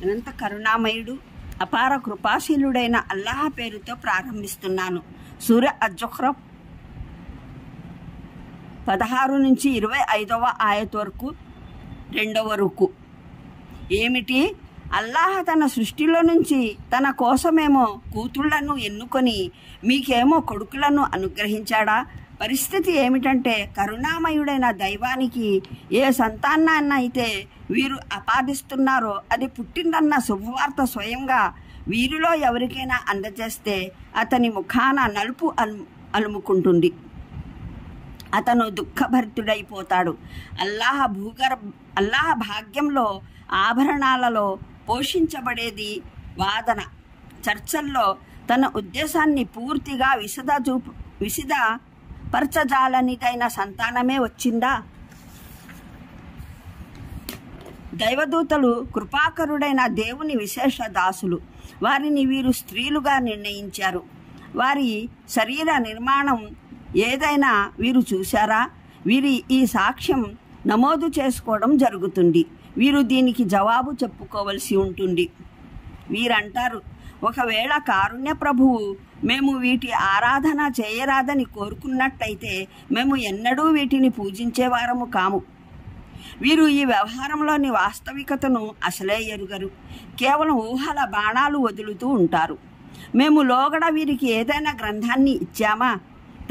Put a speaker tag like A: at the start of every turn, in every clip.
A: అనంత కరుణామయుడు అపార కృపాశీలుడైన అల్లాహ్ పేరుతో ప్రారంభిస్తున్నాను. సూర అజ్-జుఖ్రఫ్ 16 నుంచి 25వ ఆయత్ వరకు 2వ రుకు. ఏమిటి? అల్లాహ్ తన సృష్టిలో నుంచి తన కోసమేమో కూతుళ్లను ఎన్నుకొని మీకేమో కొడుకులను అనుగ్రహించాడా? పరిస్థితి ఏమిటంటే కరుణామయుడైన దైవానికి ఏ సంతానాన్నైతే వీరు ఆపాదిస్తున్నారో అది పుట్టిందన్న శుభవార్త స్వయంగా వీరిలో ఎవరికైనా అందజేస్తే అతని ముఖాన నలుపు అలుముకుంటుంది. అతను దుఃఖభరితుడైపోతాడు. అల్లాహ్ భాగ్యంలో ఆభరణాలలో పోషించబడేది వాదన చర్చల్లో తన ఉద్దేశాన్ని పూర్తిగా విశదపరచజాలనిదైన సంతానమే వచ్చిందా? దైవదూతలు కృపాకరుడైన దేవుని విశేష దాసులు. వారిని వీరు స్త్రీలుగా నిర్ణయించారు. వారి శరీర నిర్మాణం ఏదైనా వీరు చూశారా? వీరి ఈ సాక్ష్యం నమోదు చేసుకోవడం జరుగుతుంది. వీరు దీనికి జవాబు చెప్పుకోవలసి ఉంటుంది. వీరంటారు, ఒకవేళ కారుణ్య ప్రభువు మేము వీటి ఆరాధన చేయరాదని కోరుకున్నట్టయితే మేము ఎన్నడూ వీటిని పూజించేవారము కాము. వీరు ఈ వ్యవహారంలోని వాస్తవికతను అసలే ఎరుగరు. కేవలం ఊహల బాణాలు వదులుతూ ఉంటారు. మేము లోగడ వీరికి ఏదైనా గ్రంథాన్ని ఇచ్చామా?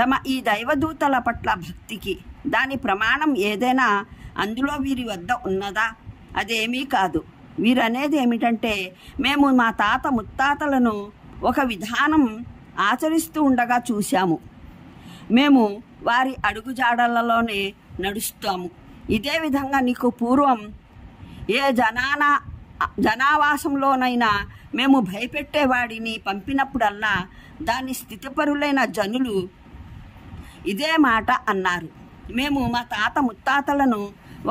A: తమ ఈ దైవదూతల పట్ల భక్తికి దాని ప్రమాణం ఏదైనా అందులో వీరి వద్ద ఉన్నదా? అదేమీ కాదు. వీరనేది ఏమిటంటే మేము మా తాత ముత్తాతలను ఒక విధానం ఆచరిస్తూ ఉండగా చూశాము. మేము వారి అడుగుజాడలలోనే నడుస్తాము. ఇదే విధంగా నీకు పూర్వం ఏ జనావాసంలోనైనా మేము భయపెట్టేవాడిని పంపినప్పుడల్లా దాని స్థితిపరులైన జనులు ఇదే మాట అన్నారు. మేము మా తాత ముత్తాతలను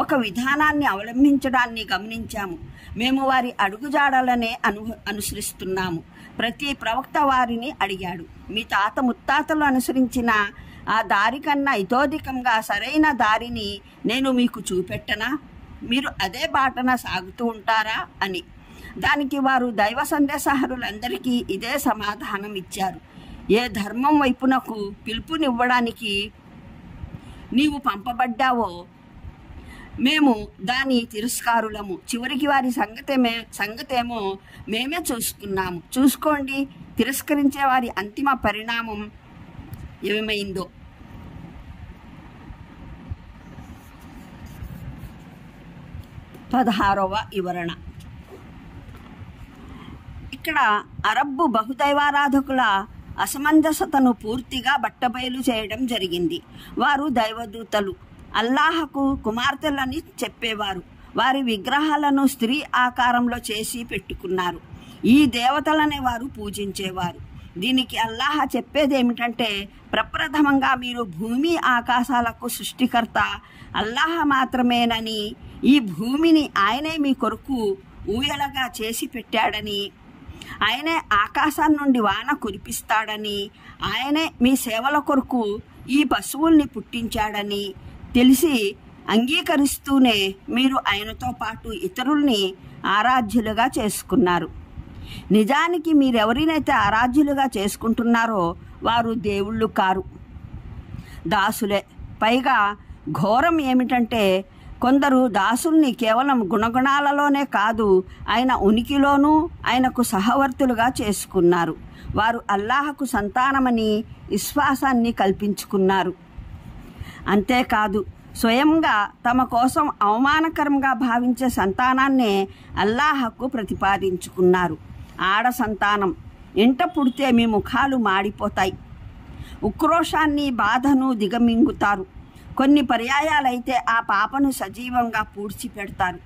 A: ఒక విధానాన్ని అవలంబించడాన్ని గమనించాము. మేము వారి అడుగుజాడలనే అనుసరిస్తున్నాము. ప్రతి ప్రవక్త వారిని అడిగాడు, మీ తాత ముత్తాతలు అనుసరించిన ఆ దారి కన్నా ఇతోధికంగా సరైన దారిని నేను మీకు చూపెట్టనా? మీరు అదే బాటన సాగుతూ ఉంటారా అని. దానికి వారు దైవ సందేశహరులందరికీ ఇదే సమాధానం ఇచ్చారు. ఏ ధర్మం వైపునకు పిలుపునివ్వడానికి నీవు పంపబడ్డావో మేము దాని తిరస్కారులము. చివరికి వారి సంగతేమో మేమే చూసుకున్నాము. చూసుకోండి, తిరస్కరించే వారి అంతిమ పరిణామం ఏమైందో. పదహారవ వివరణ. ఇక్కడ అరబ్బు బహుదైవారాధకుల అసమంజసతను పూర్తిగా బట్టబయలు చేయడం జరిగింది. వారు దైవదూతలు, అల్లాహకు కుమార్తెలని చెప్పేవారు. వారి విగ్రహాలను స్త్రీ ఆకారంలో చేసి పెట్టుకున్నారు. ఈ దేవతలనే వారు పూజించేవారు. దీనికి అల్లాహ్ చెప్పేది ఏమిటంటే, ప్రప్రథమంగా మీరు భూమి ఆకాశాలకు సృష్టికర్త అల్లాహ్ మాత్రమేనని, ఈ భూమిని ఆయనే మీ కొరకు ఊయలగా చేసి పెట్టాడని, ఆయనే ఆకాశం నుండి వాన కురిపిస్తాడని, ఆయనే మీ సేవల కొరకు ఈ పశువుల్ని పుట్టించాడని తెలిసి అంగీకరిస్తూనే మీరు ఆయనతో పాటు ఇతరుల్ని ఆరాధ్యులుగా చేసుకున్నారు. నిజానికి మీరెవరినైతే ఆరాధ్యులుగా చేసుకుంటున్నారో వారు దేవుళ్ళు కారు, దాసులే. పైగా ఘోరం ఏమిటంటే, కొందరు దాసుల్ని కేవలం గుణగుణాలలోనే కాదు ఆయన ఉనికిలోనూ ఆయనకు సహవర్తులుగా చేసుకున్నారు. వారు అల్లాహకు సంతానమని విశ్వాసాన్ని కల్పించుకున్నారు. అంతేకాదు, స్వయంగా తమ కోసం అవమానకరంగా భావించే సంతానాన్నే అల్లాహకు ప్రతిపాదించుకున్నారు. ఆడ సంతానం ఎంట పుడితే మీ ముఖాలు మాడిపోతాయి, ఉక్రోషాన్ని బాధను దిగమింగుతారు. కొన్ని పర్యాయాలైతే ఆ పాపను సజీవంగా పూడ్చిపెడతారు.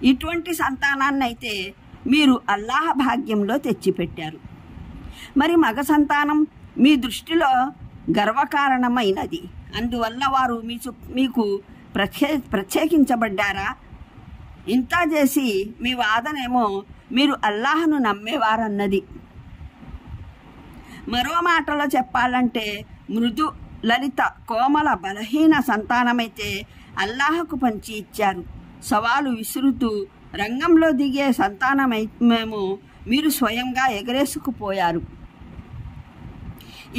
A: ఇటువంటి సంతానాన్నైతే మీరు అల్లాహ్ భాగ్యంలో తెచ్చిపెట్టారు. మరి మగ సంతానం మీ దృష్టిలో గర్వకారణమైనది. అందువల్ల వారు మీకు ప్రత్యేకించబడ్డారా? ఇంత చేసి మీ వాదనేమో మీరు అల్లాహ్ను నమ్మేవారన్నది. మరో మాటలో చెప్పాలంటే, మృదు లలిత కోమల బలహీన సంతానమైతే అల్లాహకు పంచి ఇచ్చారు. సవాలు విసురుతూ రంగంలో దిగే సంతానమేమో మీరు స్వయంగా ఎగరేసుకుపోయారు.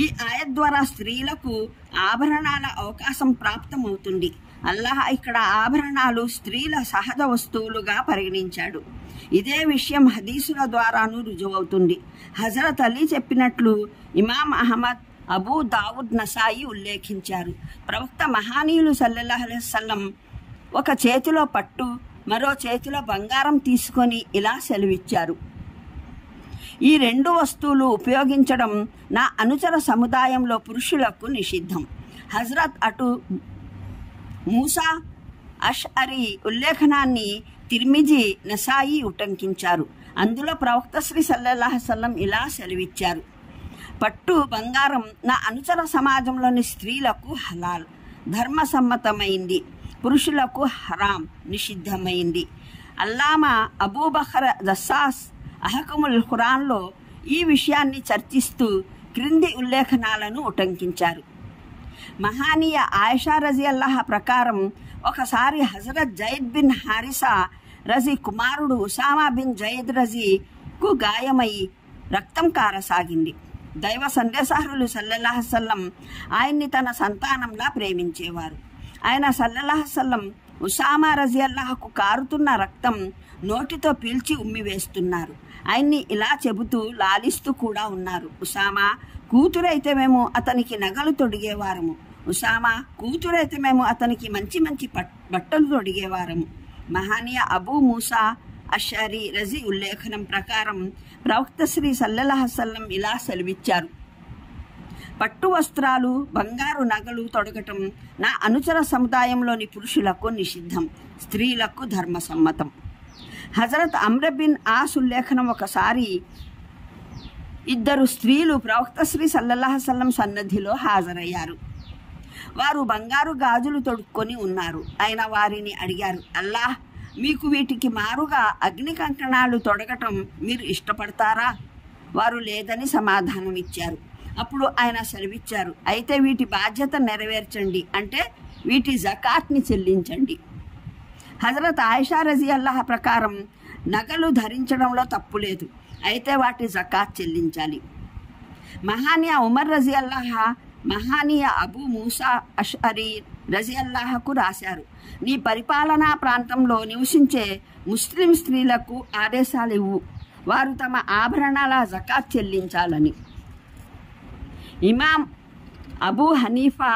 A: ఈ ఆయత్ ద్వారా స్త్రీలకు ఆభరణాల అవకాశం ప్రాప్తమవుతుంది. అల్లాహ్ ఇక్కడ ఆభరణాలు స్త్రీల సహజ వస్తువులుగా పరిగణించాడు. ఇదే విషయం హదీసుల ద్వారాను రుజువవుతుంది. హజరత్ అలీ చెప్పినట్లు ఇమాం అహ్మద్, అబూ దావుద్, నసాయి ఉల్లేఖించారు. ప్రవక్త మహానీయులు సల్లల్లాహు అలైహి వసల్లం ఒక చేతిలో పట్టు, మరో చేతిలో బంగారం తీసుకొని ఇలా సెలవిచ్చారు: ఈ రెండు వస్తువులు ఉపయోగించడం నా అనుచర సముదాయంలో పురుషులకు నిషిద్ధం. హజరత్ అటు మూసా అష్అరీ ఉల్లేఖనాన్ని తిర్మిజీ, నసాయి ఉటంకించారు. అందులో ప్రవక్త శ్రీ సల్లల్లాహు అలైహి వసల్లం ఇలా సెలవిచ్చారు: పట్టు, బంగారం నా అనుచర సమాజంలోని స్త్రీలకు హలాల్, ధర్మసమ్మతమైంది, పురుషులకు హరాం, నిషిద్ధమైంది. అల్లామా అబూబకర్ జస్సాస్ అహకముల్ ఖురాన్లో ఈ విషయాన్ని చర్చిస్తూ క్రింది ఉల్లేఖనాలను ఉటంకించారు. మహానీయ ఆయిషా రజియల్లాహ ప్రకారం ఒకసారి హజరత్ జైద్ బిన్ హారిసా రజీ కుమారుడు ఉసామా బిన్ జైద్ రజీకు గాయమై రక్తం కారసాగింది. దైవ సందేశహరులు సల్లల్లాహు అలైహి వసల్లం ఆయన్ని తన సంతానంలా ప్రేమించేవారు. ఆయన సల్లల్లాహు అలైహి వసల్లం ఉసామా రజియల్లాహకు కారుతున్న రక్తం నోటితో పీల్చి ఉమ్మివేస్తున్నారు. ఆయన్ని ఇలా చెబుతూ లాలిస్తూ కూడా ఉన్నారు: ఉసామా కూతురైతే మేము అతనికి నగలు తొడిగేవారము, ఉసామా కూతురైతే మేము అతనికి మంచి మంచి బట్టలు తొడిగేవారము. మహానీయ అబూ మూసా అషరీ రజీ ఉల్లేఖనం ప్రకారం ప్రవక్త శ్రీ సల్లల్లాహు అలైహి వసల్లం ఇలా సెలవిచ్చారు: పట్టు వస్త్రాలు, బంగారు నగలు తొడగటం నా అనుచర సముదాయంలోని పురుషులకు నిషిద్ధం, స్త్రీలకు ధర్మసమ్మతం. హజరత్ అమ్ర్ బిన్ ఆస్ ఉల్లేఖనం ఒకసారి ఇద్దరు స్త్రీలు ప్రవక్త శ్రీ సల్లల్లాహు అలైహి వసల్లం సన్నిధిలో హాజరయ్యారు. వారు బంగారు గాజులు తొడుక్కొని ఉన్నారు. ఆయన వారిని అడిగారు: అల్లాహ్, మీకు వీటికి మారుగా అగ్ని కంకణాలు తొడగటం మీరు ఇష్టపడతారా? వారు లేదని సమాధానం ఇచ్చారు. అప్పుడు ఆయన సెలవిచ్చారు: అయితే వీటి బాధ్యత నెరవేర్చండి, అంటే వీటి జకాత్ని చెల్లించండి. హజరత్ ఆయిషా రజియల్లాహ ప్రకారం నగలు ధరించడంలో తప్పులేదు, అయితే వాటి జకాత్ చెల్లించాలి. మహానీయ ఉమర్ రజియల్లాహ మహానీయ అబూ మూసా అష్అరీ రజియల్లాహకు రాశారు: నీ పరిపాలనా ప్రాంతంలో నివసించే ముస్లిం స్త్రీలకు ఆదేశాలు ఇవ్వు, వారు తమ ఆభరణాల జకాత్ చెల్లించాలని. ఇమాం Abu Hanifa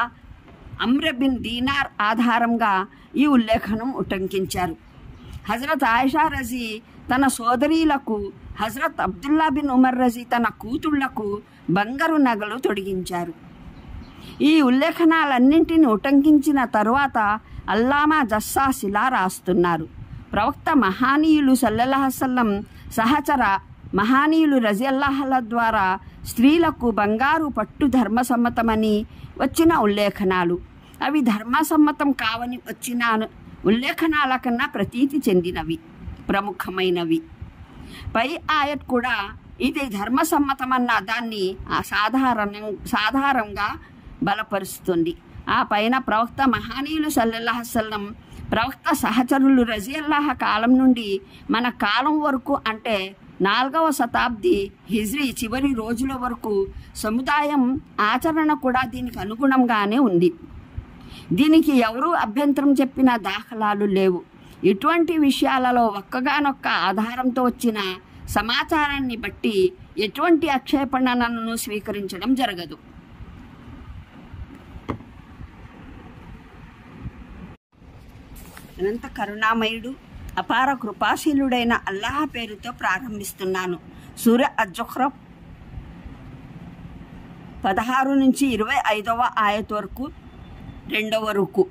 A: Amr bin Dinar ఆధారంగా ఈ ఉల్లేఖనం ఉటంకించారు. హజరత్ ఆయిషా రజీ తన సోదరీలకు, హజరత్ అబ్దుల్లా బిన్ ఉమర్ రజీ తన కూతుళ్లకు బంగారు నగలు తొడిగించారు. ఈ ఉల్లేఖనాలన్నింటినీ ఉటంకించిన తరువాత అల్లామా జస్సాస్ ఇలా రాస్తున్నారు: ప్రవక్త మహానీయులు సల్లల్లాహు అలైహి వసల్లం సహచర మహానీయులు రజియల్లాహుల ద్వారా స్త్రీలకు బంగారు పట్టు ధర్మసమ్మతమని వచ్చిన ఉల్లేఖనాలు, అవి ధర్మసమ్మతం కావని వచ్చిన ఉల్లేఖనాల కన్నా ప్రతీతి చెందినవి, ప్రముఖమైనవి. పై ఆయత్ కూడా ఇది ధర్మసమ్మతమన్న దాన్ని సాధారణంగా బలపరుస్తుంది. ఆ పైన ప్రవక్త మహానీయులు సల్లల్లాహు అలైహి వసల్లం ప్రవక్త సహచరులు రజియల్లాహ కాలం నుండి మన కాలం వరకు, అంటే 4వ శతాబ్ది హిజ్రీ చివరి రోజుల వరకు సముదాయం ఆచరణ కూడా దీనికి అనుగుణంగానే ఉంది. దీనికి ఎవరూ అభ్యంతరం చెప్పిన దాఖలాలు లేవు. ఇటువంటి విషయాలలో ఒక్కగానొక్క ఆధారంతో వచ్చిన సమాచారాన్ని బట్టి ఎటువంటి ఆక్షేపణలను స్వీకరించడం జరగదు. అనంత కరుణామయుడు, అపార కృపాశీలుడైన అల్లాహ్ పేరుతో ప్రారంభిస్తున్నాను. సూర అజ్-జుఖ్రఫ్ 16 నుంచి 25వ ఆయత్ వరకు 2వ రుకు.